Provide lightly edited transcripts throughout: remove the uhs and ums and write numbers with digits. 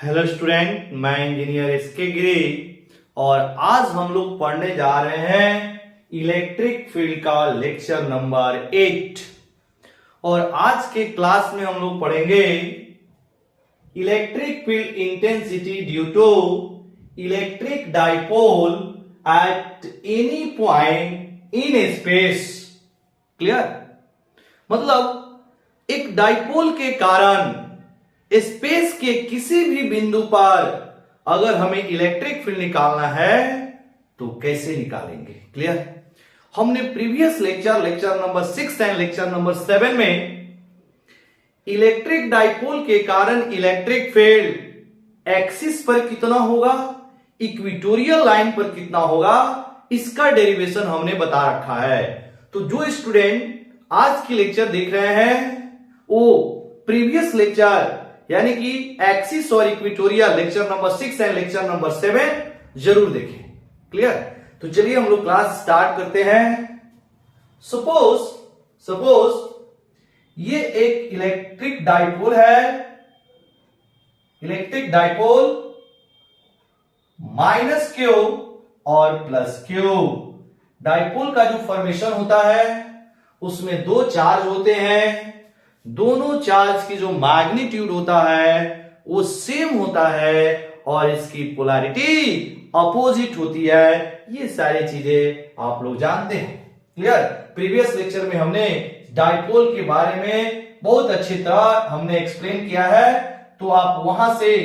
Hello student, मैं engineer S K Giri और आज हम लोग पढ़ने जा रहे हैं इलेक्ट्रिक फील्ड का लेक्चर नंबर 8। और आज के क्लास में हम लोग पढ़ेंगे electric field intensity due to electric dipole at any point in space. Clear? मतलब एक डाइपोल के कारण स्पेस के किसी भी बिंदु पर अगर हमें इलेक्ट्रिक फील्ड निकालना है तो कैसे निकालेंगे। क्लियर? हमने previous lecture number 6 and lecture number 7 में इलेक्ट्रिक डाइपोल के कारण इलेक्ट्रिक फील्ड एक्सिस पर कितना होगा, इक्वेटोरियल लाइन पर कितना होगा, इसका डेरिवेशन हमने बता रखा है। तो जो स्टूडेंट आज की लेक्चर देख रहे हैं वो प्रीवियस लेक्चर यानी कि एक्सिस और equatorial lecture number 6 and lecture number 7 जरूर देखें। क्लियर? तो चलिए हम लोग क्लास स्टार्ट करते हैं। सपोज ये एक इलेक्ट्रिक डाइपोल है, इलेक्ट्रिक डाइपोल माइनस क्यू और प्लस क्यू। डाइपोल का जो फॉर्मेशन होता है उसमें दो चार्ज होते हैं, दोनों चार्ज की जो मैग्नीट्यूड होता है वो सेम होता है और इसकी पोलैरिटी अपोजिट होती है। ये सारी चीजें आप लोग जानते हैं। क्लियर? प्रीवियस लेक्चर में हमने डाइपोल के बारे में बहुत अच्छी तरह हमने एक्सप्लेन किया है, तो आप वहां से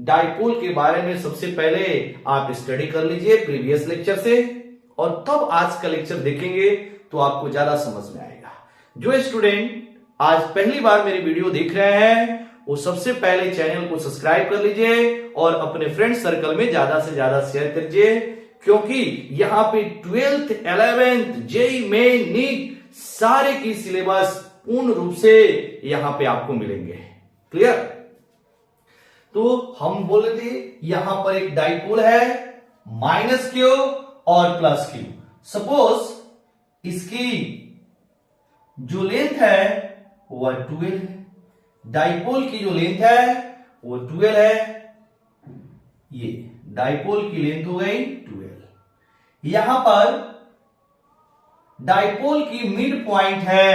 डाइपोल के बारे में सबसे पहले आप स्टडी कर लीजिए प्रीवियस लेक्चर से, और तब आज का लेक्चर देखेंगे तो आपको ज्यादा समझ में आएगा। जो स्टूडेंट आज पहली बार मेरी वीडियो देख रहे हैं वो सबसे पहले चैनल को सब्सक्राइब कर लीजिए और अपने फ्रेंड सर्कल में ज्यादा से ज्यादा शेयर कीजिए, क्योंकि यहां पे 12th 11th JEE main NEET सारे की सिलेबस पूर्ण रूप से यहां पे आपको मिलेंगे। क्लियर? तो हम बोल रहे थे यहां पर एक डाइपोल है माइनस क्यू और प्लस क्यू। सपोज इसकी जो लेंथ है वह 12 है, डाइपोल की जो लेंथ है वो 12 है। ये डाइपोल की लेंथ हो गई 12। यहां पर डाइपोल की मिड पॉइंट है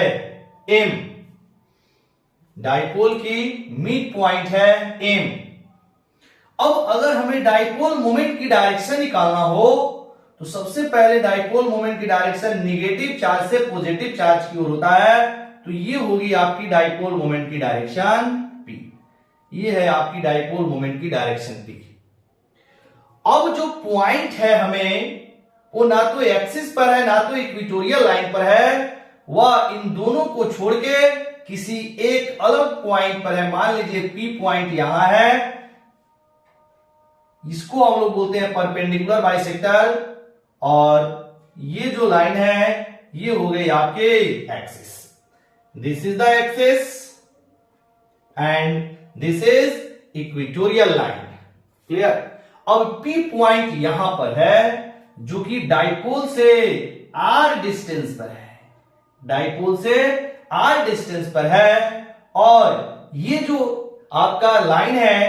M, डाइपोल की मिड पॉइंट है M। अब अगर हमें डाइपोल मोमेंट की डायरेक्शन निकालना हो तो सबसे पहले डाइपोल मोमेंट की डायरेक्शन निगेटिव चार्ज से पॉजिटिव चार्ज की ओर होता है, तो ये होगी आपकी डाइपोल मोमेंट की डायरेक्शन P। ये है आपकी डाइपोल मोमेंट की डायरेक्शन P। अब जो पॉइंट है हमें वो ना तो एक्सिस पर है ना तो इक्वेटोरियल लाइन पर है, वह इन दोनों को छोड़ के किसी एक अलग पॉइंट पर है। मान लीजिए P पॉइंट यहां है, इसको हम लोग बोलते हैं परपेंडिकुलर बाइसेक्टर, और ये जो लाइन है ये हो गई आपके axis. This is the axis and this is equatorial line. Clear? अब P पॉइंट यहां पर है जो कि डाइपोल से R डिस्टेंस पर है, डाइपोल से R डिस्टेंस पर है, और ये जो आपका लाइन है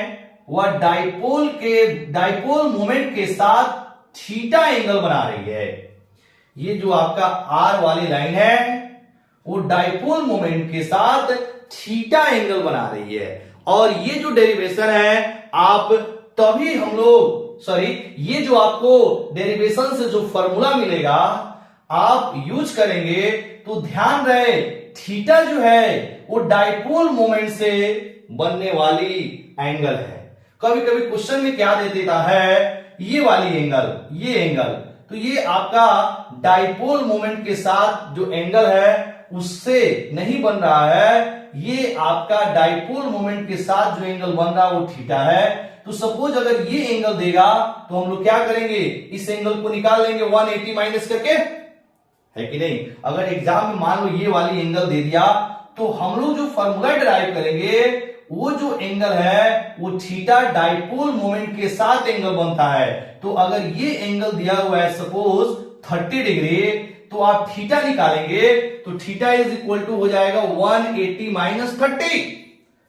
वह डाइपोल मोमेंट के साथ थीटा एंगल बना रही है। ये जो आपका R वाली लाइन है वो डाइपोल मोमेंट के साथ थीटा एंगल बना रही है, और ये जो डेरिवेशन है आप तभी हम लोग ये जो आपको डेरिवेशन से जो फॉर्मूला मिलेगा आप यूज करेंगे तो ध्यान रहे थीटा जो है वो डाइपोल मोमेंट से बनने वाली एंगल है। कभी कभी क्वेश्चन में क्या दे देता है, ये वाली एंगल, ये एंगल, तो ये आपका डाइपोल मोमेंट के साथ जो एंगल है उससे नहीं बन रहा है, ये आपका डाइपोल मोमेंट के साथ जो एंगल बन रहा है वो थीटा है। तो सपोज अगर ये एंगल देगा तो हम लोग क्या करेंगे, इस एंगल को निकाल लेंगे 180 माइनस करके, है कि नहीं? अगर एग्जाम में मान लो ये वाली एंगल दे दिया तो हम लोग जो फॉर्मूला डिराइव करेंगे वो जो एंगल है वो थीटा डाइपोल मोमेंट के साथ एंगल बनता है। तो अगर ये एंगल दिया हुआ है सपोज 30 डिग्री, तो आप थीटा निकालेंगे तो थीटा इज इक्वल टू हो जाएगा 180 माइनस 30।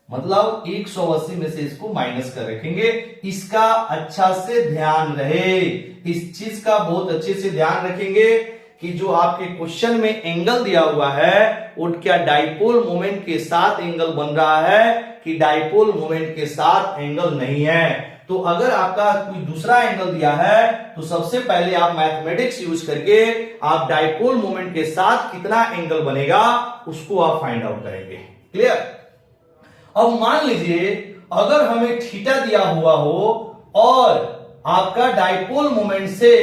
मतलब 180 में से इसको माइनस कर रखेंगे। इसका अच्छा से ध्यान रहे, इस चीज का बहुत अच्छे से ध्यान रखेंगे कि जो आपके क्वेश्चन में एंगल दिया हुआ है वो क्या डाइपोल मोमेंट के साथ एंगल बन रहा है कि डाइपोल मोमेंट के साथ एंगल नहीं है। तो अगर आपका कोई दूसरा एंगल दिया है तो सबसे पहले आप मैथमेटिक्स यूज करके आप डाइपोल मोमेंट के साथ कितना एंगल बनेगा उसको आप फाइंड आउट करेंगे। क्लियर। अब मान लीजिए अगर हमें थीटा दिया हुआ हो और आपका डाइपोल मोमेंट से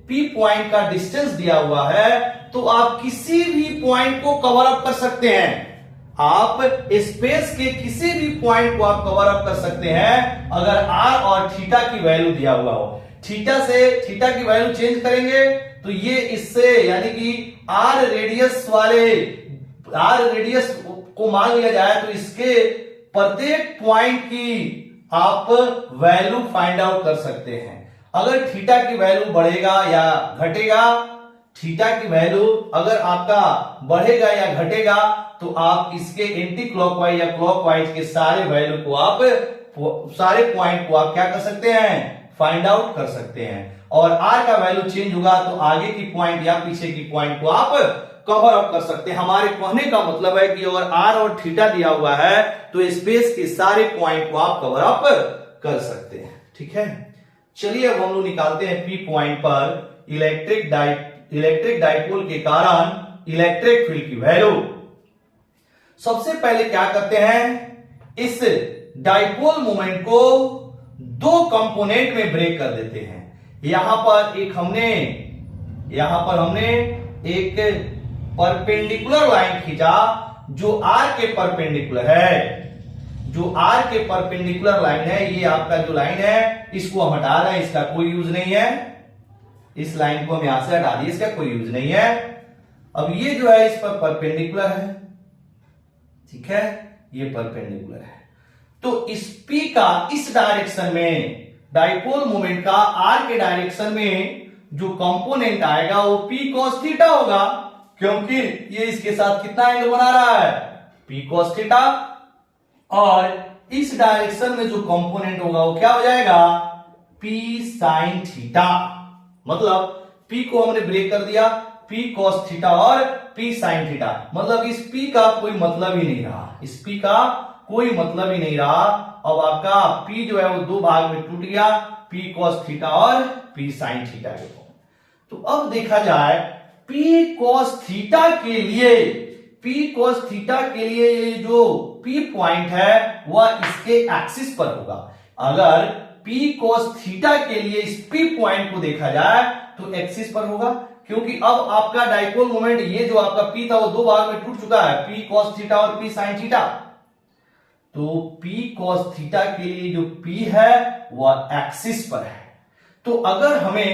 पी पॉइंट का डिस्टेंस दिया हुआ है तो आप किसी भी पॉइंट को कवर अप कर सकते हैं। आप स्पेस के किसी भी पॉइंट को आप कवर अप कर सकते हैं अगर आर और थीटा की वैल्यू दिया हुआ हो। थीटा से थीटा की वैल्यू चेंज करेंगे तो ये इससे यानी कि आर रेडियस को मान लिया जाए तो इसके प्रत्येक पॉइंट की आप वैल्यू फाइंड आउट कर सकते हैं। अगर थीटा की वैल्यू बढ़ेगा या घटेगा, थीटा की वैल्यू अगर आपका बढ़ेगा या घटेगा तो आप इसके एंटी क्लॉकवाइज या क्लॉकवाइज के सारे वैल्यू को आप सारे पॉइंट को आप क्या कर सकते हैं फाइंड आउट कर सकते हैं। और आर का वैल्यू चेंज होगा तो आगे की पॉइंट या पीछे की पॉइंट को आप कवर अप कर सकते हैं। हमारे कहने का मतलब है कि अगर आर और थीटा दिया हुआ है तो स्पेस के सारे पॉइंट को आप कवर अप कर सकते हैं। ठीक है, चलिए अब हम लोग निकालते हैं पी पॉइंट पर इलेक्ट्रिक डाइपोल के कारण इलेक्ट्रिक फील्ड की वैल्यू। सबसे पहले क्या करते हैं, इस डाइपोल मोमेंट को दो कंपोनेंट में ब्रेक कर देते हैं। यहां पर हमने एक परपेंडिकुलर लाइन खींचा जो आर के परपेंडिकुलर है। जो आर के परपेंडिकुलर लाइन है, ये आपका जो लाइन है इसको हम हटा रहे हैं, इसका कोई यूज नहीं है। इस लाइन को हम यहां से हटा दिए, इसका कोई यूज नहीं है। अब ये जो है इस पर परपेंडिकुलर है, ठीक है, ये परपेंडिकुलर है। तो इस P का इस डायरेक्शन में डाइपोल मोमेंट का आर के डायरेक्शन में जो कंपोनेंट आएगा वो P cos थीटा होगा, क्योंकि ये इसके साथ कितना एंगल बना रहा है P cos थीटा। और इस डायरेक्शन में जो कंपोनेंट होगा वो क्या हो जाएगा P sin थीटा। मतलब P को हमने ब्रेक कर दिया, P cos थीटा और P sin थीटा। मतलब इस P का कोई मतलब ही नहीं रहा, इस P का कोई मतलब ही नहीं रहा। अब आपका P जो है वो दो भाग में टूट गया, P cos थीटा और P sin थीटा के। तो अब देखा जाए P cos थीटा के लिए ये जो P पॉइंट है वह इसके एक्सिस पर होगा। अगर P cos थीटा के लिए इस P पॉइंट को देखा जाए तो एक्सिस पर होगा, क्योंकि अब आपका डाइपोल मोमेंट ये जो आपका P था वो दो भाग में टूट चुका है, P cos थीटा और P sin थीटा। तो P cos थीटा के लिए जो P है वह एक्सिस पर है। तो अगर हमें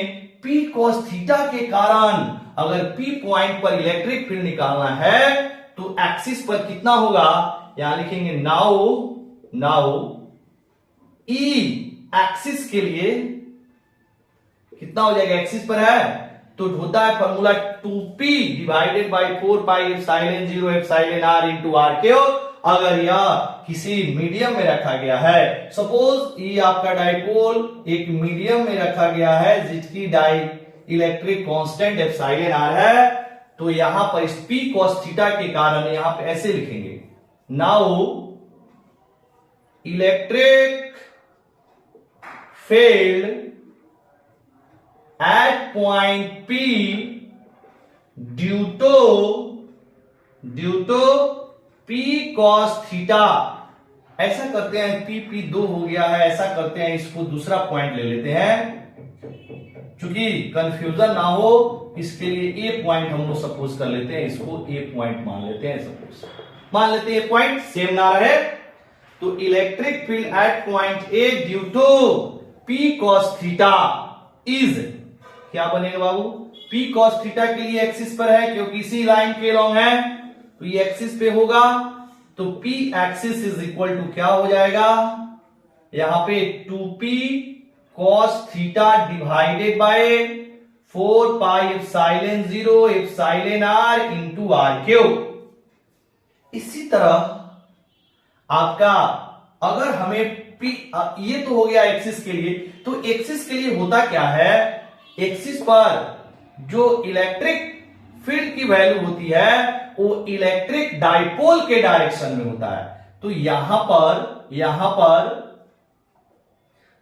P cos थीटा के कारण अगर P पॉइंट पर इलेक्ट्रिक फील्ड निकालना है तो एक्सिस पर कितना होगा, यहां लिखेंगे नाउ E एक्सिस के लिए कितना हो जाएगा, एक्सिस पर है तो होता है formula 2p divided by 4 pi epsilon 0 epsilon r into r cube. अगर यह किसी मीडियम में रखा गया है, सपोज ये आपका डाइपोल एक मीडियम में रखा गया है जिसकी इलेक्ट्रिक कांस्टेंट एप्सिलॉन r है, तो यहां पर इस P cos थीटा के कारण यहां पे ऐसे लिखेंगे, now electric field at point P due to P cos theta. ऐसा करते हैं, P 2 हो गया है, ऐसा करते हैं इसको दूसरा पॉइंट ले लेते हैं क्योंकि कंफ्यूजन ना हो इसके लिए A पॉइंट हम लोग सपोज कर लेते हैं, इसको A पॉइंट मान लेते हैं, सपोज मान लेते हैं A पॉइंट सेम ना रहे। तो electric field at point A due to P cos theta is क्या बनेगा बाबू, P cos थीटा के लिए एक्सिस पर है क्योंकि इसी लाइन के लॉन्ग है तो ये एक्सिस पे होगा। तो P axis is equal to क्या हो जाएगा, यहां पे 2P cos theta divided by 4 pi epsilon 0 epsilon r into r cube. इसी तरह आपका अगर हमें P, ये तो हो गया एक्सिस के लिए, तो एक्सिस के लिए होता क्या है, एक्सिस पर जो इलेक्ट्रिक फील्ड की वैल्यू होती है वो इलेक्ट्रिक डाइपोल के डायरेक्शन में होता है। तो यहां पर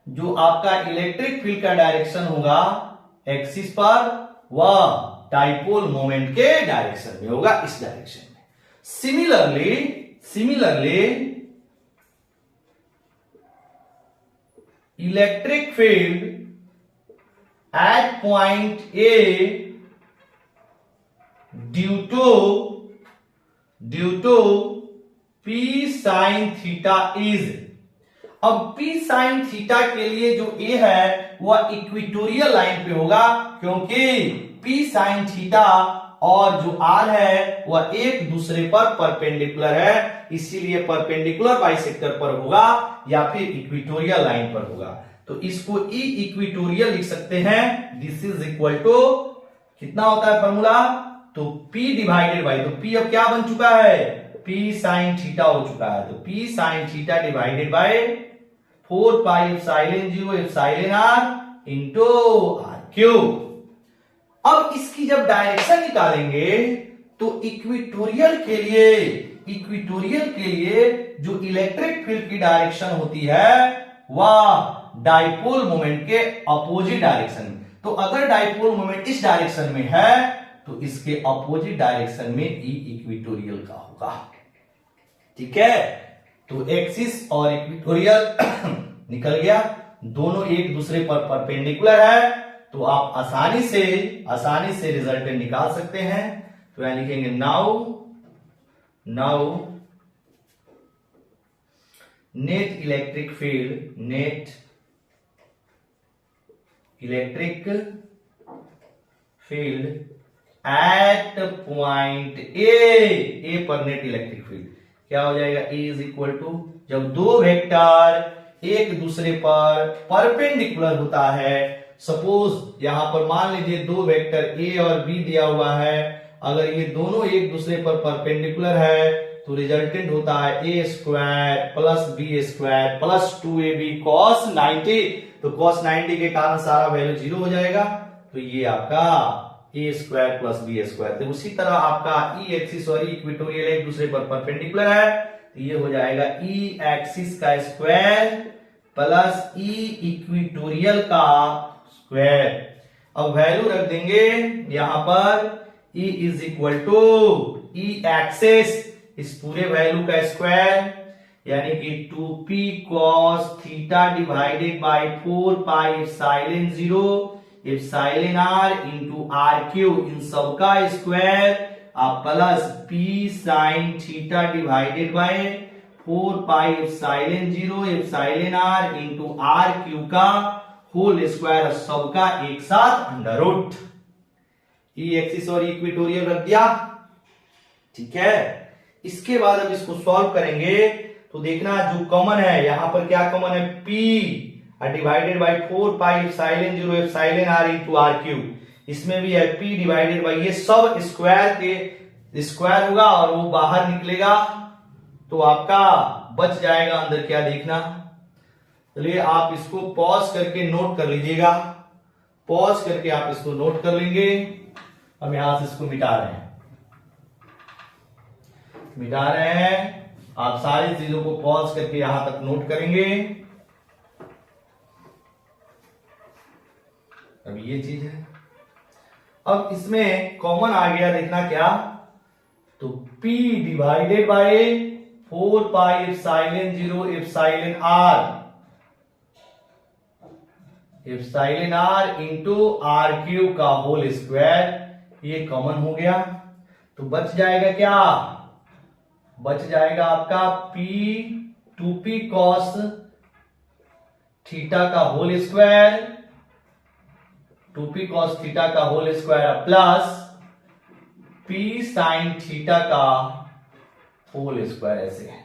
जो आपका इलेक्ट्रिक फील्ड का डायरेक्शन होगा एक्सिस पर, वह डाइपोल मोमेंट के डायरेक्शन में होगा, इस डायरेक्शन में। Similarly electric field at point A due to P sin theta is, अब P sin थीटा के लिए जो A है वह इक्वेटोरियल लाइन पे होगा, क्योंकि P sin थीटा और जो R है वह एक दूसरे पर परपेंडिकुलर है, इसीलिए परपेंडिकुलर बाइसेक्टर पर होगा या फिर इक्वेटोरियल लाइन पर होगा। तो इसको E इक्वेटोरियल लिख सकते हैं। दिस इज इक्वल टू कितना होता है फॉर्मूला, तो P डिवाइडेड बाई, तो P अब क्या बन चुका है, P sin थीटा हो चुका है, तो P sin theta divided by 4 pi epsilon 0 epsilon r into are cube. अब इसकी जब डायरेक्शन निकालेंगे तो इक्वेटोरियल के लिए जो इलेक्ट्रिक फील्ड की डायरेक्शन होती है वह डाइपोल मोमेंट के अपोजिट डायरेक्शन में। तो अगर डाइपोल मोमेंट इस डायरेक्शन में है तो इसके अपोजिट डायरेक्शन में ई इक्वेटोरियल का होगा। ठीक है, तो एक्सिस और इक्वेटोरियल निकल गया, दोनों एक दूसरे पर परपेंडिकुलर है, तो आप आसानी से रिजल्टेंट निकाल सकते हैं। तो यहां लिखेंगे now net electric field at point ए पर नेट इलेक्ट्रिक फील्ड क्या हो जाएगा, ए इज इक्वल टू, जब दो वेक्टर एक दूसरे पर परपेंडिकुलर होता है, सपोज यहां पर मान लीजिए दो वेक्टर ए और बी दिया हुआ है, अगर ये दोनों एक दूसरे पर परपेंडिकुलर है तो रिजल्टेंट होता है A square plus B square plus 2ab cos 90। तो cos 90 के कारण सारा वैल्यू 0 हो जाएगा, तो ये आपका ए स्क्वायर प्लस बी स्क्वायर। तो उसी तरह आपका ई एक्सिस और इक्वेटोरियल एक दूसरे पर परपेंडिकुलर है, तो ये हो जाएगा ई एक्सिस का स्क्वायर प्लस ई इक्वेटोरियल का स्क्वायर। अब वैल्यू रख देंगे यहां पर, E is equal to E axis इस पूरे वैल्यू का स्क्वायर, यानी कि 2p cos theta divided by 4 pi epsilon 0 epsilon r into are cube, इन सबका स्क्वायर आप plus p sin theta divided by 4 pi epsilon 0 epsilon r into are cube का whole square, सबका एक साथ अंडर रूट। ई एक्सिस और equatorial रख दिया। ठीक है, इसके बाद अब इसको सॉल्व करेंगे तो देखना जो कॉमन है, यहां पर क्या कॉमन है, p divided by 4 pi epsilon 0 epsilon r into are cube, इसमें भी है p डिवाइडेड बाय, ये सब स्क्वायर के स्क्वायर होगा और वो बाहर निकलेगा, तो आपका बच जाएगा अंदर क्या देखना। चलिए आप इसको पॉज करके नोट कर लीजिएगा, पॉज करके आप इसको नोट कर लेंगे। हम यहां से इसको मिटा रहे हैं, आप सारी चीजों को पॉज करके यहां तक नोट करेंगे। अब ये चीज है, अब इसमें कॉमन आ गया, देखना क्या, तो p divided by 4 pi epsilon 0 epsilon r into are cube का होल स्क्वायर, ये कॉमन हो गया, तो बच जाएगा क्या, बच जाएगा आपका p 2p cos थीटा का whole square, 2p cos theta का whole square plus p sin theta का होल स्क्वायर, ऐसे है।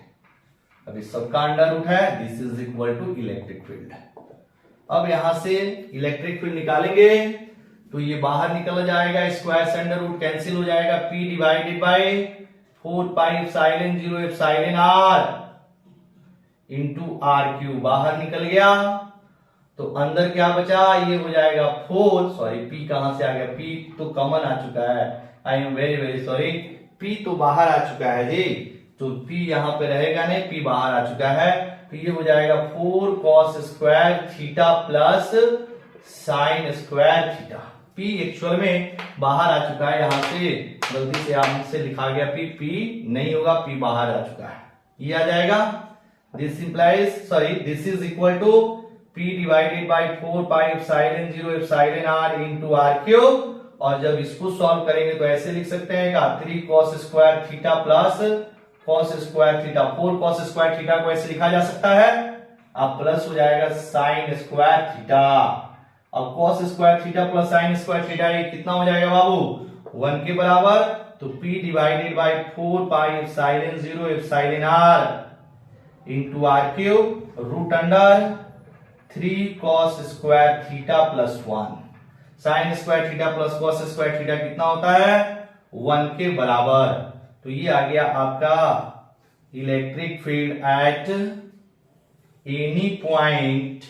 अब इस सबका अंडर रूट है, this is equal to electric field. अब यहां से इलेक्ट्रिक फील्ड निकालेंगे तो ये बाहर निकल जाएगा, स्क्वायर से अंडर रूट कैंसिल हो जाएगा, p divided by 4 pi epsilon 0 epsilon r into are cube बाहर निकल गया, तो अंदर क्या बचा, ये हो जाएगा 4, सॉरी पी कहां से आ गया, पी तो कॉमन आ चुका है, I am very very sorry, P तो बाहर आ चुका है जी, तो पी यहां पे रहेगा नहीं, पी बाहर आ चुका है, तो ये हो जाएगा 4 cos square theta plus sign square theta. P actual में बाहर आ चुका है, यहां से गलती से आपसे लिखा गया पी, पी नहीं होगा, पी बाहर आ चुका है, ये आ जाएगा। This implies sorry this is equal to P divided by 4 pi epsilon 0 epsilon r into are cube, और जब इसको सॉल्व करेंगे तो ऐसे लिख सकते हैं का 3 cos square theta plus cos square theta, 4 cos square theta को ऐसे लिखा जा सकता है, अब प्लस हो जाएगा साइन स्क्वायर थीटा, अब cos square theta plus sign square theta ये कितना हो जाएगा बाबू 1 के बराबर, तो P divided by 4 pi epsilon 0 epsilon r into are cube root under 3 cos square theta plus 1, sine square theta plus cos square theta कितना होता है 1 के बराबर, तो ये आ गया आपका electric field at any point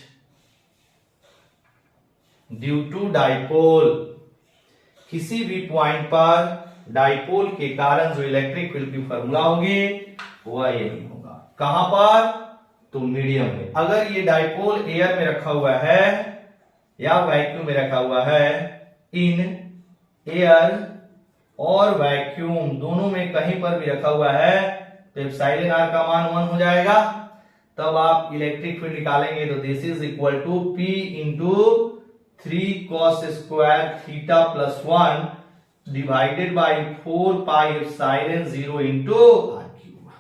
due to dipole, किसी भी पॉइंट पर डाइपोल के कारण जो इलेक्ट्रिक फील्ड की फॉर्मूला होगी वह यही होगा, कहां पर, तो मीडियम में। अगर ये डाइपोल एयर में रखा हुआ है या वैक्यूम में रखा हुआ है, इन एयर और वैक्यूम दोनों में कहीं पर भी रखा हुआ है, तो एप्सिलॉन आर का मान 1 हो जाएगा, तब आप इलेक्ट्रिक फील्ड निकालेंगे तो this is equal to P into 3 cos square theta plus 1 divided by 4 pi epsilon 0 into are cube.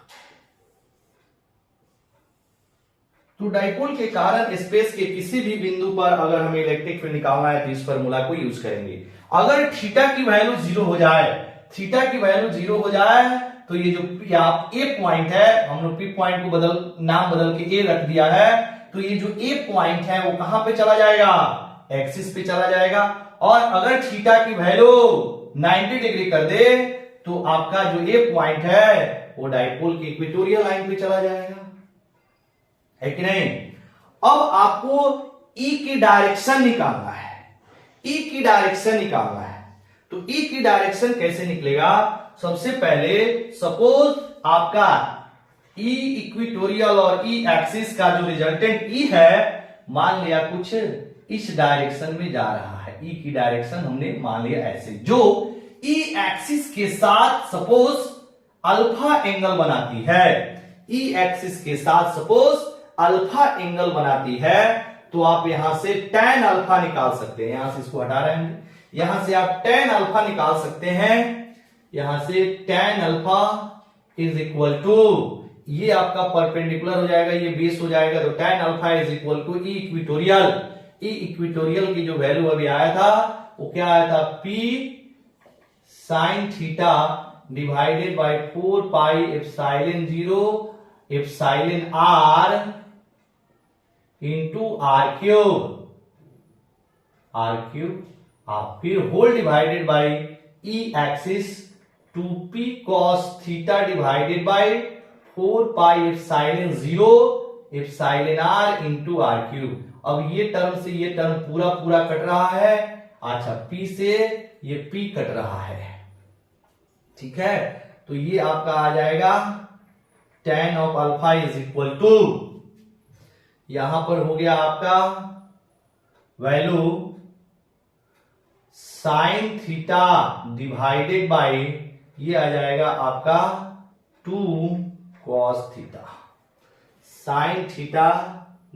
तो डाइपोल के कारण स्पेस के किसी भी बिंदु पर अगर हमें इलेक्ट्रिक फील्ड निकालना है तो इस फॉर्मूला को यूज करेंगे। अगर थीटा की वैल्यू 0 हो जाए, थीटा की वैल्यू 0 हो जाए तो ये जो आप ए पॉइंट है, हम लोग पी पॉइंट को नाम बदल के ए रख दिया है, तो ये जो ए पॉइंट है वो कहां पे चला जाएगा, एक्सिस पे चला जाएगा, और अगर थीटा की वैल्यू 90 डिग्री कर दे तो आपका जो ए पॉइंट है वो डाइपोल की इक्वेटोरियल लाइन पे चला जाएगा, है कि नहीं। अब आपको ई की डायरेक्शन निकालना है, ई की डायरेक्शन निकालना है, तो ई की डायरेक्शन कैसे निकलेगा, सबसे पहले सपोज आपका ई इक्वेटोरियल और ई एक्सिस का जो रिजल्टेंट ई है, मान लिया कुछ इस डायरेक्शन में जा रहा है, ई की डायरेक्शन हमने मान लिया ऐसे, जो ई एक्सिस के साथ सपोज अल्फा एंगल बनाती है, ई एक्सिस के साथ सपोज अल्फा एंगल बनाती है, तो आप यहां से tan अल्फा निकाल सकते हैं, यहां से इसको हटा रहे हैं, यहां से आप tan अल्फा निकाल सकते हैं, यहां से tan alpha is equal to, ये आपका परपेंडिकुलर हो जाएगा, ये बेस हो जाएगा, तो tan alpha is equal to E equatorial, E equatorial की जो वैल्यू अभी आया था वो क्या आया था, P sine theta divided by 4 pi epsilon 0 epsilon r into are cube, आप फिर whole divided by E axis 2p cos theta divided by 4 pi epsilon 0 epsilon r into are cube. अब ये टर्म से ये टर्म पूरा पूरा cut रहा है, अच्छा p से ये p कट रहा है, ठीक है, तो ये आपका आ जाएगा tan of alpha is equal to, यहां पर हो गया आपका value sine theta divided by, ये आ जाएगा आपका 2 cos theta, sine theta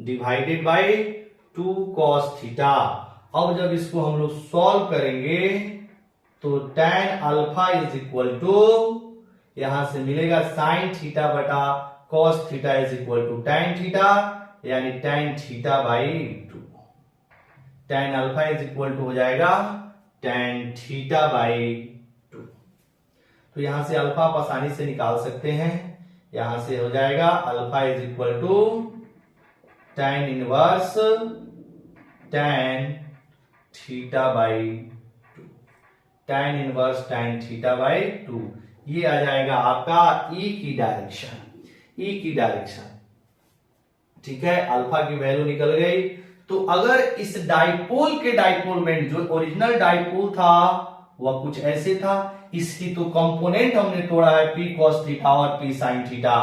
divided by 2 cos theta. अब जब इसको हम लोग सॉल्व करेंगे तो tan alpha is equal to, यहां से मिलेगा साइन थीटा बटा cos theta is equal to tan theta, यानी tan theta by 2, tan alpha is equal to हो जाएगा tan थीटा बाई 2। तो यहां से अल्फा आप आसानी से निकाल सकते हैं, यहां से हो जाएगा alpha is equal to tan inverse tan theta by 2, tan inverse tan theta by 2, ये आ जाएगा आपका ई की डायरेक्शन, ई की डायरेक्शन। ठीक है, अल्फा की वैल्यू निकल गई। तो अगर इस डाइपोल के डाइपोल मोमेंट जो ओरिजिनल डाइपोल था वह कुछ ऐसे था, इसकी तो कंपोनेंट हमने तोड़ा है P cos थीटा और P sin थीटा,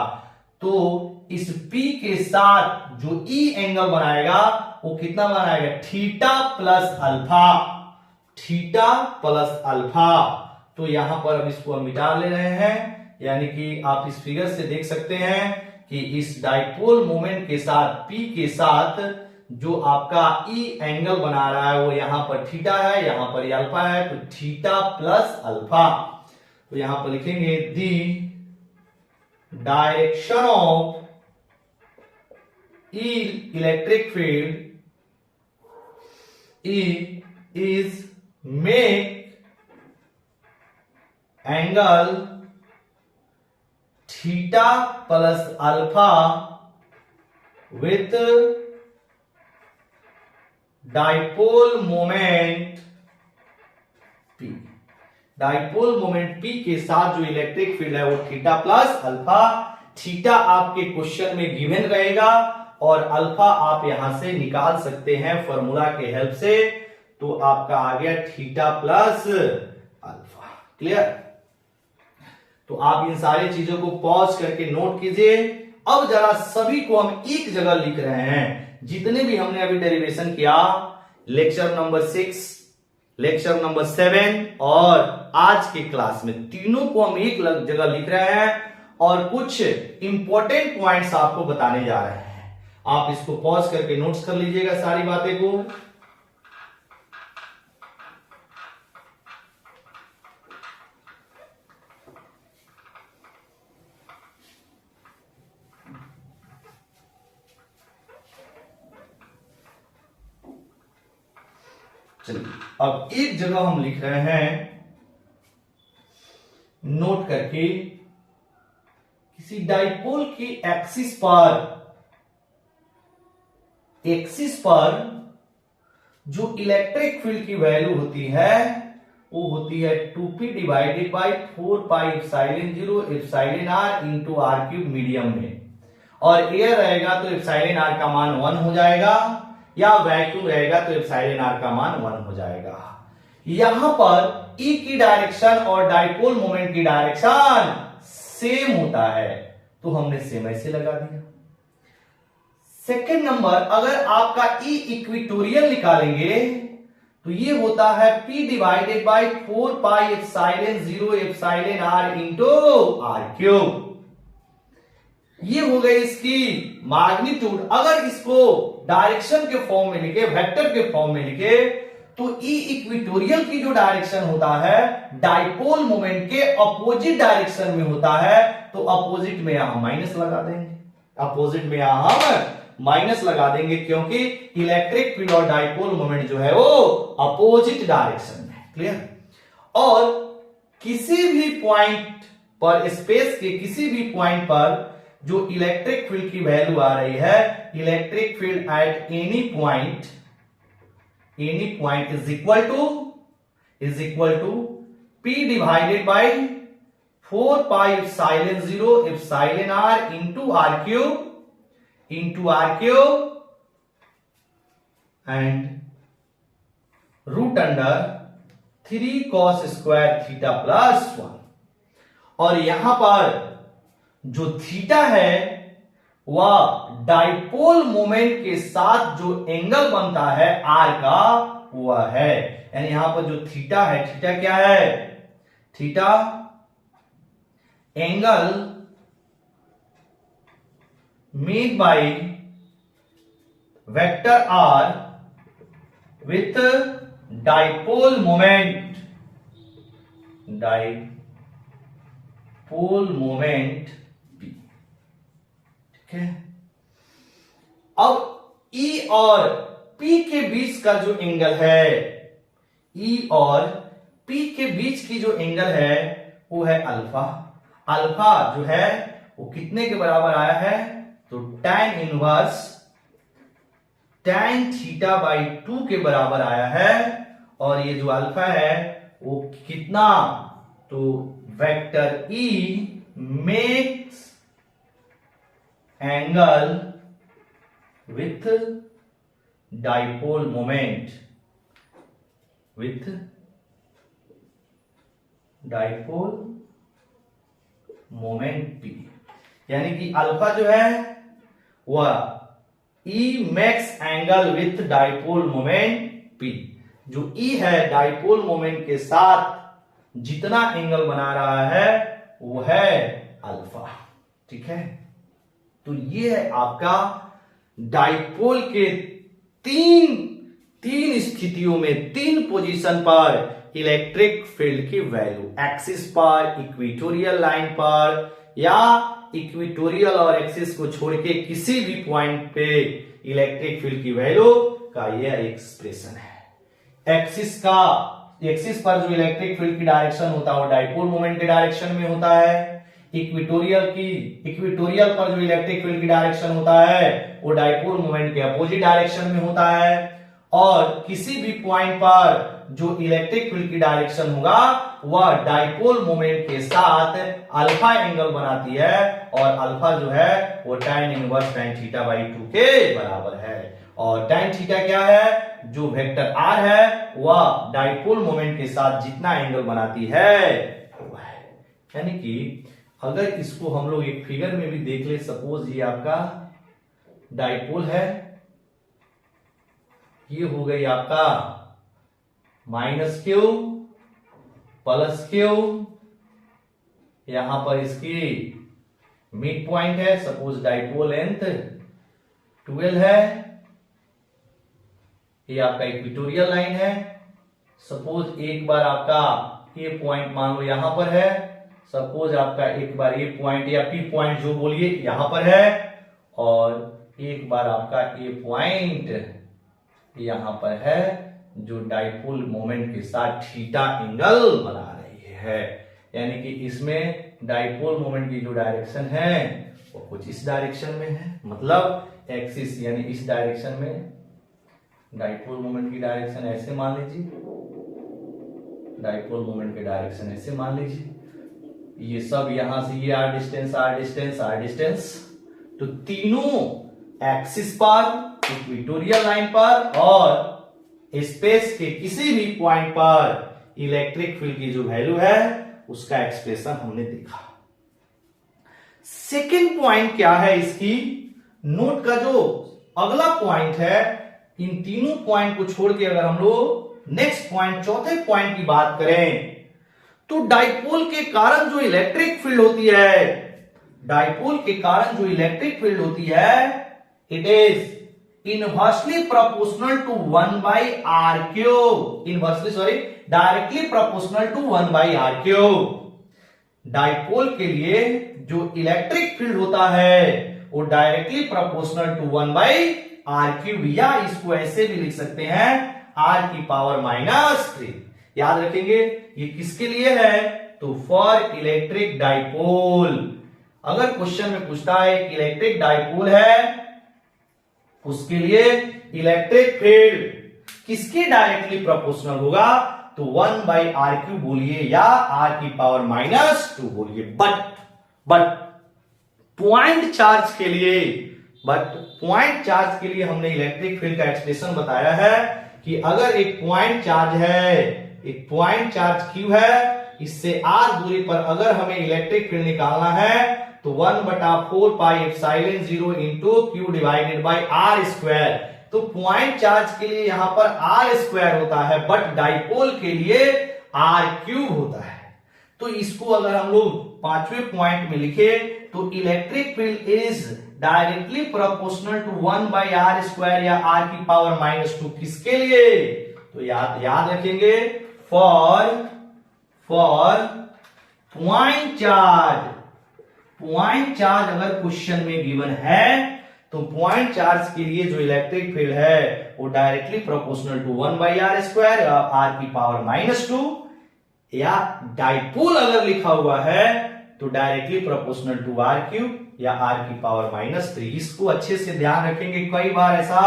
तो इस P के साथ जो E एंगल बनाएगा वो कितना बनाएगा, theta plus alpha, theta plus alpha. तो यहां पर अब इसको हम मिटा ले रहे हैं, यानी कि आप इस फिगर से देख सकते हैं कि इस डाइपोल मोमेंट के साथ P के साथ जो आपका E एंगल बना रहा है वो यहां पर थीटा है, यहां पर अल्फा है, तो थीटा प्लस अल्फा। तो यहां पर लिखेंगे the direction of E electric field E is make angle theta plus alpha with dipole moment P। Dipole moment P के साथ जो इलेक्ट्रिक फील्ड है वो थीटा प्लस अल्फा। थीटा आपके क्वेश्चन में गिवन रहेगा और अल्फा आप यहां से निकाल सकते हैं फॉर्मूला के हेल्प से। तो आपका आ गया थीटा प्लस अल्फा। क्लियर? तो आप इन सारी चीजों को पॉज करके नोट कीजिए। अब जरा सभी को हम एक जगह लिख रहे हैं, जितने भी हमने अभी डेरिवेशन किया, लेक्चर नंबर 6, लेक्चर नंबर 7 और आज के क्लास में, तीनों को हम एक जगह लिख रहे हैं और कुछ इंपॉर्टेंट पॉइंट्स आपको बताने जा रहे हैं। आप इसको पॉज करके नोट्स कर लीजिएगा सारी बातें को। चलिए अब एक जगह हम लिख रहे हैं नोट करके, किसी डाइपोल की एक्सिस पर जो इलेक्ट्रिक फील्ड की वैल्यू होती है वो होती है 2p divided by 4 pi epsilon 0 epsilon r into r cube medium में, और एयर रहेगा तो एप्सिलॉन r का मान 1 हो जाएगा, या वैक्यूम रहेगा तो एप्सिलॉन r का मान 1 हो जाएगा। यहां पर E की डायरेक्शन और डाइपोल मोमेंट की डायरेक्शन सेम होता है, तो हमने सेम ऐसे लगा दिया। सेकेंड नंबर, अगर आपका E इक्वेटोरियल निकालेंगे तो ये होता है P divided by 4 pi epsilon 0 epsilon r into r cube. ये हो गई इसकी मैग्नीट्यूड। अगर इसको डायरेक्शन के फॉर्म में लिखे, वेक्टर के फॉर्म में लिखे, तो E इक्वेटोरियल की जो डायरेक्शन होता है डाइपोल मोमेंट के अपोजिट डायरेक्शन में होता है, तो अपोजिट में यहां माइनस लगा देंगे, अपोजिट में यहां हम माइनस लगा देंगे, क्योंकि इलेक्ट्रिक फील्ड और डाइपोल मोमेंट जो है वो अपोजिट डायरेक्शन में। क्लियर? और किसी भी पॉइंट पर, स्पेस के किसी भी पॉइंट पर जो इलेक्ट्रिक फील्ड की वैल्यू आ रही है, electric field at any point is equal to P divided by 4 pi epsilon 0 epsilon r into r cube and root under 3 cos square theta plus 1। और यहां पर जो थीटा है वह डाइपोल मोमेंट के साथ जो एंगल बनता है R का वह है, यानी यहां पर जो थीटा है, थीटा क्या है, theta angle made by vector R with dipole moment P। ठीक है? अब E और P के बीच का जो एंगल है, E और P के बीच की जो एंगल है वो है अल्फा। अल्फा जो है वो कितने के बराबर आया है, तो tan inverse tan theta by 2 के बराबर आया है। और ये जो अल्फा है वो कितना, तो vector E makes angle with dipole moment, with dipole moment P, यानी कि अल्फा जो है वह E max angle with dipole moment P, जो E है डाइपोल मोमेंट के साथ जितना एंगल बना रहा है वो है अल्फा। ठीक है, तो ये है आपका डाइपोल के तीन स्थितियों में, तीन पोजीशन पर इलेक्ट्रिक फील्ड की वैल्यू, एक्सिस पर, इक्वेटोरियल लाइन पर, या इक्वेटोरियल और एक्सिस को छोड़ के किसी भी पॉइंट पे इलेक्ट्रिक फील्ड की वैल्यू का यह एक्सप्रेशन है। एक्सिस पर जो इलेक्ट्रिक फील्ड की डायरेक्शन होता है वो डाइपोल मोमेंट के डायरेक्शन में होता है। इक्वेटोरियल पर जो इलेक्ट्रिक फील्ड की डायरेक्शन होता है वो डाइपोल मोमेंट के अपोजिट डायरेक्शन में होता है। और किसी भी पॉइंट पर जो इलेक्ट्रिक फील्ड की डायरेक्शन होगा वह डाइपोल मोमेंट के साथ अल्फा एंगल बनाती है, और अल्फा जो है वो tan inverse tan theta by 2 के बराबर है। और tan थीटा क्या है, जो वेक्टर r है वह डाइपोल मोमेंट के साथ जितना एंगल बनाती है वो है। यानी कि अगर इसको हम लोग एक फिगर में भी देख ले, सपोज ये आपका डाइपोल है, ये हो गई आपका -q +q, यहां पर इसकी मिड पॉइंट है, सपोज डाइपोल लेंथ 12 है, ये आपका इक्वेटोरियल लाइन है, सपोज एक बार आपका ये पॉइंट मान लो यहां पर है, सपोज आपका एक बार ये पॉइंट या पी पॉइंट जो बोलिए यहां पर है, और एक बार आपका ये पॉइंट यहां पर है जो डाइपोल मोमेंट के साथ थीटा एंगल बना रही है। यानी कि इसमें डाइपोल मोमेंट की जो डायरेक्शन है वो कुछ इस डायरेक्शन में है, मतलब एक्सिस यानी इस डायरेक्शन में डाइपोल मोमेंट की डायरेक्शन ऐसे मान लीजिए, डाइपोल मोमेंट की डायरेक्शन ऐसे मान लीजिए, ये सब यहां से ये आर डिस्टेंस, तो तीनों एक्सिस पर, इक्वेटोरियल लाइन पर और स्पेस के किसी भी पॉइंट पर इलेक्ट्रिक फील्ड की जो वैल्यू है उसका एक्सप्रेशन हमने देखा। सेकेंड पॉइंट क्या है इसकी, नोट का जो अगला पॉइंट है, इन तीनों पॉइंट को छोड़ के अगर हम लोग नेक्स्ट पॉइंट, चौथे पॉइंट की बात करें, तो डाइपोल के कारण जो इलेक्ट्रिक फील्ड होती है, डाइपोल के कारण जो इलेक्ट्रिक फील्ड होती है, it is inversely proportional to 1 by r cube, directly proportional to 1 by r cube. Dipole के लिए जो इलेक्ट्रिक फील्ड होता है वो directly proportional to 1 by r cube, या इसको ऐसे भी लिख सकते हैं r की पावर -3। याद रखेंगे ये किसके लिए है, तो फॉर इलेक्ट्रिक डाइपोल। अगर क्वेश्चन में पूछता है कि इलेक्ट्रिक डाइपोल है, उसके लिए इलेक्ट्रिक फील्ड किसके डायरेक्टली प्रोपोर्शनल होगा, तो 1 by r क्यूब बोलिए या r की पावर -2 बोलिए। बट पॉइंट चार्ज के लिए हमने इलेक्ट्रिक फील्ड का एक्सप्रेशन बताया है कि अगर एक पॉइंट चार्ज है, एक पॉइंट चार्ज q है, इससे r दूरी पर अगर हमें इलेक्ट्रिक फील्ड निकालना है तो 1/4 pi epsilon 0 into q divided by r square. तो पॉइंट चार्ज के लिए यहां पर r स्क्वायर होता है, बट डाइपोल के लिए r क्यूब होता है। तो इसको अगर हम लोग पांचवें पॉइंट में लिखे तो electric field is directly proportional to 1 by r square या r की पावर -2 किसके लिए, तो याद रखेंगे फॉर पॉइंट चार्ज अगर क्वेश्चन में गिवन है तो पॉइंट चार्ज के लिए जो इलेक्ट्रिक फील्ड है वो directly proportional to 1 by r square या r की पावर -2, या डाइपोल अगर लिखा हुआ है तो directly proportional to r cube या r की पावर -3। इसको अच्छे से ध्यान रखेंगे, कई बार ऐसा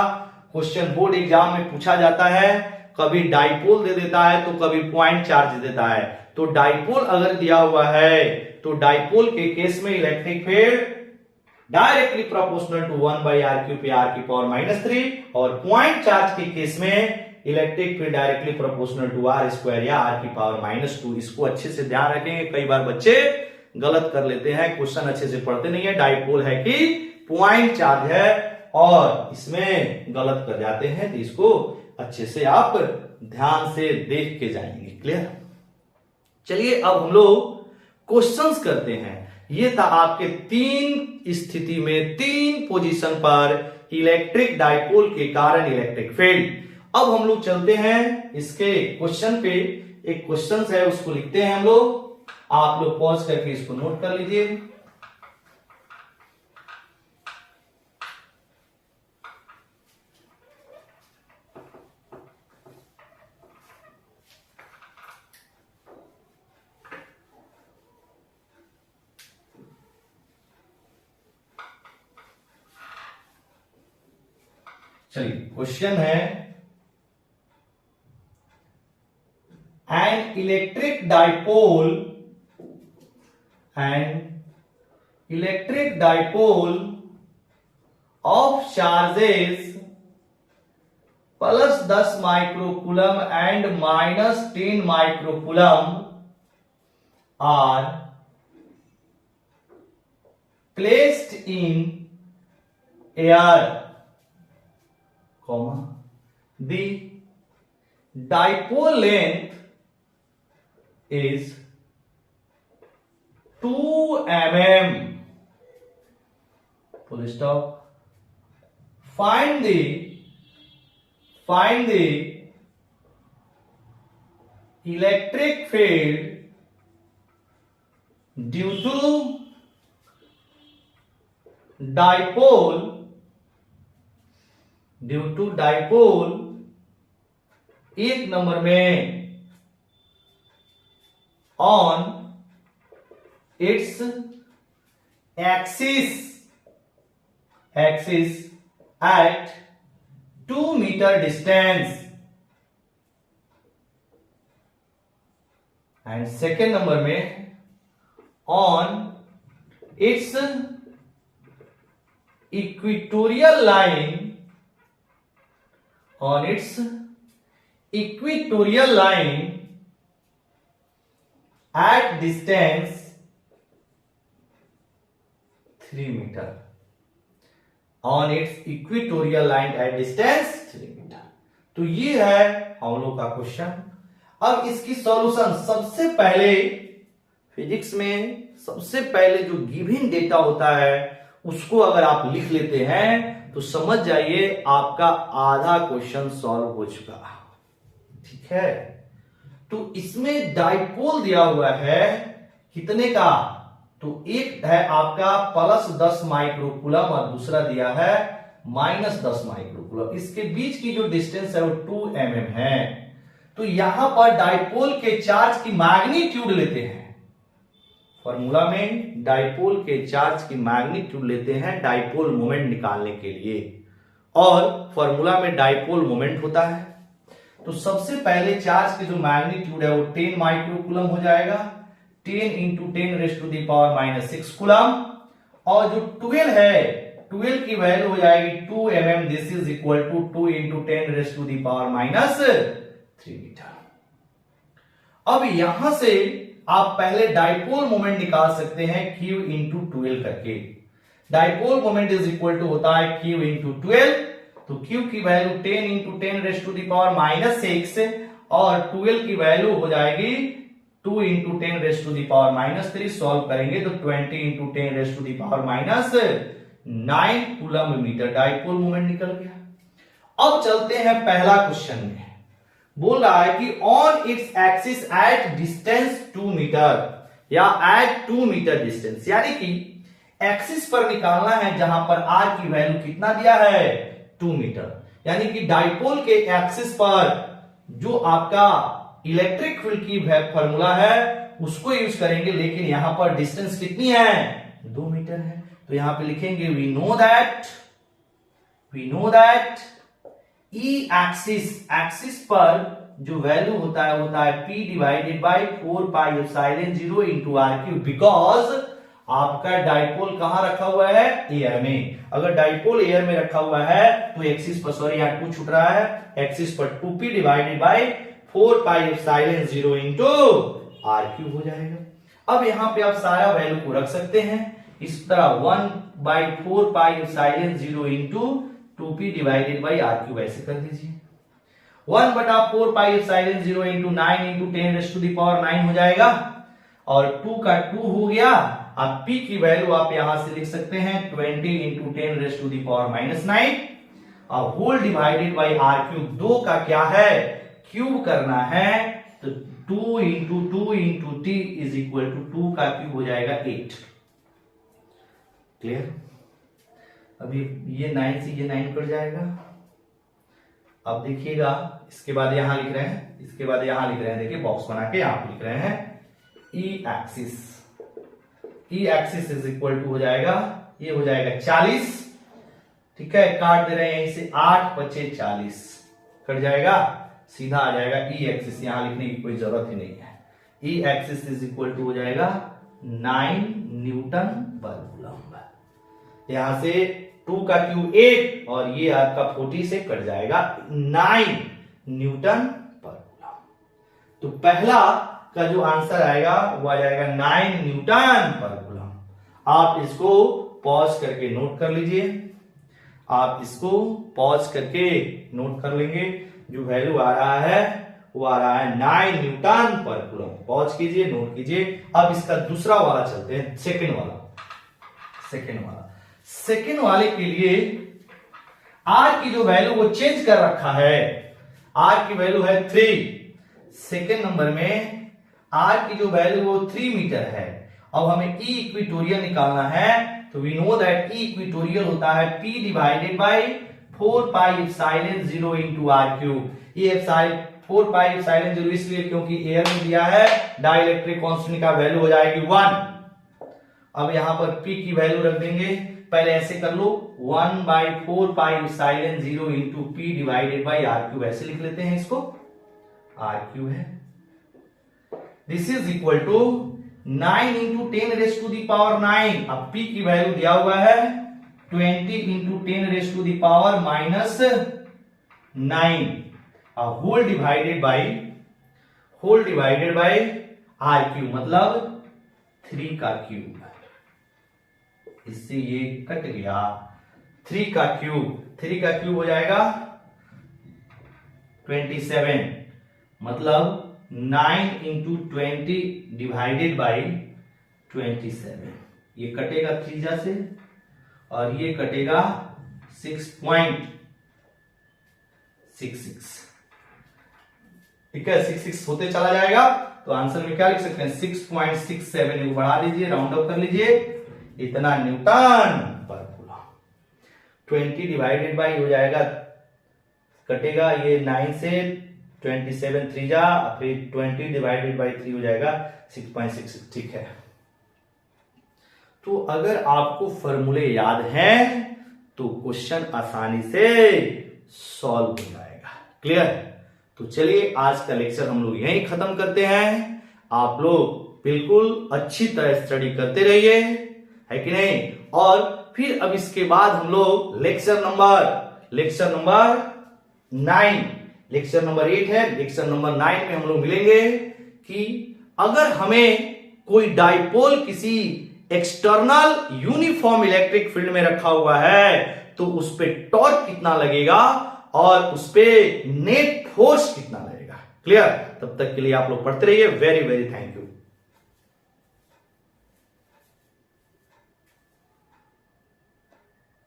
क्वेश्चन बोर्ड एग्जाम में पूछा जाता है, कभी डाइपोल दे देता है तो कभी पॉइंट चार्ज देता है। तो डाइपोल अगर दिया हुआ है तो डाइपोल के केस में electric field directly proportional to 1/r³ पे r⁻³ और पॉइंट चार्ज के केस में electric field directly proportional to r² या r⁻²। इसको अच्छे से ध्यान रखेंगे, कई बार बच्चे गलत कर लेते हैं, क्वेश्चन अच्छे से पढ़ते नहीं है। डाइपोल है कि पॉइंट चार्ज है और इसमें गलत कर जाते हैं, तो इसको अच्छे से आप ध्यान से देख के जाएंगे। क्लियर? चलिए अब हम लोग क्वेश्चंस करते हैं। ये था आपके 3 स्थिति में 3 पोजीशन पर इलेक्ट्रिक डाइपोल के कारण इलेक्ट्रिक फील्ड। अब हम लोग चलते हैं इसके क्वेश्चन पे। एक क्वेश्चन है उसको लिखते हैं हम लोग, आप लोग पॉज करके इसको नोट कर लीजिए। चलिए क्वेश्चन है, an electric dipole of charges plus 10 microcoulomb and minus 10 microcoulomb are placed in air, the dipole length is 2 mm. Full stop. Find the electric field due to dipole एक number में on its axis at 2 metre distance, and second number में on its equatorial line at distance 3 metre, on its equatorial line at distance 3 metre. तो ये है हम लोग का question. अब इसकी सॉल्यूशन, सबसे पहले फिजिक्स में सबसे पहले जो गिवन डेटा होता है उसको अगर आप लिख लेते हैं तो समझ जाइए आपका आधा क्वेश्चन सॉल्व हो चुका। ठीक है, तो इसमें डाइपोल दिया हुआ है कितने का, तो एक है आपका प्लस 10 माइक्रोकूलम और दूसरा दिया है माइनस 10 माइक्रोकूलम। इसके बीच की जो डिस्टेंस है वो 2 mm है। तो यहां पर डाइपोल के चार्ज की मैग्नीट्यूड लेते हैं, फॉर्मूला में डाइपोल के चार्ज की मैग्नीट्यूड लेते हैं डाइपोल मोमेंट निकालने के लिए, और फॉर्मूला में डाइपोल मोमेंट होता है। तो सबसे पहले चार्ज की जो मैग्नीट्यूड है वो 10 माइक्रोकूलम हो जाएगा, 10 इंटू 10⁻⁻6 कूलम, और जो 12 है 12 की वैल्यू हो जाएगी 2 mm, this is equal to 2 into 10⁻³ metre. अब यहां से आप पहले डाइपोल मोमेंट निकाल सकते हैं Q इंटू 12 करके। Dipole moment is equal to होता है Q इंटू 12, तो Q की वैल्यू 10 इंटू 10⁻⁻6 और 12 की वैल्यू हो जाएगी 2 इंटू 10⁻⁻3। सॉल्व करेंगे तो 20 into 10⁻⁹ coulomb metre dipole moment निकल गया। अब चलते हैं पहला क्वेश्चन में, बोल रहा है कि on its axis at distance 2 metre या एट 2 मीटर डिस्टेंस, यानी कि एक्सिस पर निकालना है जहां पर आर की वैल्यू कितना दिया है 2 मीटर, यानी कि डाइपोल के एक्सिस पर जो आपका इलेक्ट्रिक फील्ड की फॉर्मूला है उसको यूज करेंगे, लेकिन यहां पर डिस्टेंस कितनी है 2 मीटर है। तो यहां पे लिखेंगे we know that E axis पर जो वैल्यू होता है P divided by 4 pi epsilon 0 into r cube, because आपका डाइपोल कहां रखा हुआ है? एयर में। अगर डाइपोल एयर में रखा हुआ है तो एक्सिस पर, सॉरी यहाँ 2 छूट रहा है, एक्सिस पर 2p divided by 4 pi epsilon 0 into are cube हो जाएगा। अब यहां पे आप सारा वैल्यू को रख सकते हैं इस तरह, 1/4 pi epsilon 0 into 2p divided by r cube ऐसे कर दीजिए। 1/4 पाई एप्सिलॉन 0 इंटू 9 इंटू 10⁻⁹ हो जाएगा, और 2 का 2 हो गया। अब p की वैल्यू आप यहां से लिख सकते हैं 20 इंटू 10⁻⁻⁹ और whole divided by r cube. 2 का क्या है? क्यूब करना है, तो 2 into 2 into t is equal to 2 का क्यूब हो जाएगा 8। क्लियर? अभी ये 9 से ये 9 कट जाएगा। अब देखिएगा, इसके बाद यहां लिख रहे हैं, इसके बाद यहां लिख रहे हैं, देखिए बॉक्स बना के यहां पे लिख रहे हैं E axis. E axis is equal to हो जाएगा, ये हो जाएगा 40। ठीक है, काट दे रहे हैं यहीं से, 8 × 5 = 40 कट जाएगा, सीधा आ जाएगा ई एक्सिस। यहां लिखने की कोई जरूरत ही नहीं है। E axis is equal to हो जाएगा 9 न्यूटन पर कूलम्ब। यहां से 2 का क्यूब 8 और ये आपका 40 से कट जाएगा 9 न्यूटन पर कूलम्ब। तो पहला का जो आंसर आएगा वो आ जाएगा 9 न्यूटन पर कूलम्ब। आप इसको पॉज करके नोट कर लीजिए, आप इसको पॉज करके नोट कर लेंगे। जो वैल्यू आ रहा है वो आ रहा है 9 न्यूटन पर कूलम्ब। पॉज कीजिए, नोट कीजिए। अब इसका दूसरा वाला चलते हैं, सेकंड वाला। सेकंड वाले के लिए आर की जो वैल्यू वो चेंज कर रखा है। आर की वैल्यू है 3। सेकंड नंबर में आर की जो वैल्यू वो 3 मीटर है। अब हमें ई इक्वेटोरियल निकालना है, तो we know that E equatorial होता है p divided by 4 pi epsilon 0 into are cube. ये 4 पाई एप्सिलॉन 0 इसलिए क्योंकि एयर में दिया है, डाइलेक्ट्रिक कांस्टेंट का वैल्यू हो जाएगी 1। अब यहां पर p की वैल्यू रख देंगे, पहले ऐसे कर लो, 1/4 pi epsilon 0 into p divided by r cube, ऐसे लिख लेते हैं इसको, आर क्यूब है। This is equal to 9 into 10⁻⁹। अब p की वैल्यू दिया हुआ है 20 into 10⁻⁹ whole divided by r cube, मतलब 3 का क्यूब। इससे ये कट गया, 3 का क्यूब हो जाएगा 27, मतलब 9 इंटू 20 डिवाइडेड बाई 27। ये कटेगा 3 से और ये कटेगा 6.66। ठीक है, 66 होते चला जाएगा, तो आंसर में क्या लिख सकते हैं? 6.67। बढ़ा दीजिए, राउंड अप कर लीजिए, इतना न्यूटन पर कूलम्ब। 20 डिवाइडेड बाई हो जाएगा, कटेगा ये 9 से 27 3 जा, फिर 20 डिवाइडेड बाई 3 हो जाएगा 6.66। ठीक है, तो अगर आपको फॉर्मूले याद हैं तो क्वेश्चन आसानी से सॉल्व हो जाएगा। क्लियर? तो चलिए आज का लेक्चर हम लोग यहीं खत्म करते हैं। आप लोग बिल्कुल अच्छी तरह स्टडी करते रहिए, है कि नहीं? और फिर अब इसके बाद हम लोग लेक्चर नंबर 9, लेक्चर नंबर 8 है, लेक्चर नंबर 9 में हम लोग मिलेंगे कि अगर हमें कोई डाइपोल किसी एक्सटर्नल यूनिफॉर्म इलेक्ट्रिक फील्ड में रखा हुआ है तो उस पे टॉर्क कितना लगेगा और उस पे नेट फोर्स कितना लगेगा। क्लियर? तब तक के लिए आप लोग पढ़ते रहिए। Very very thank you.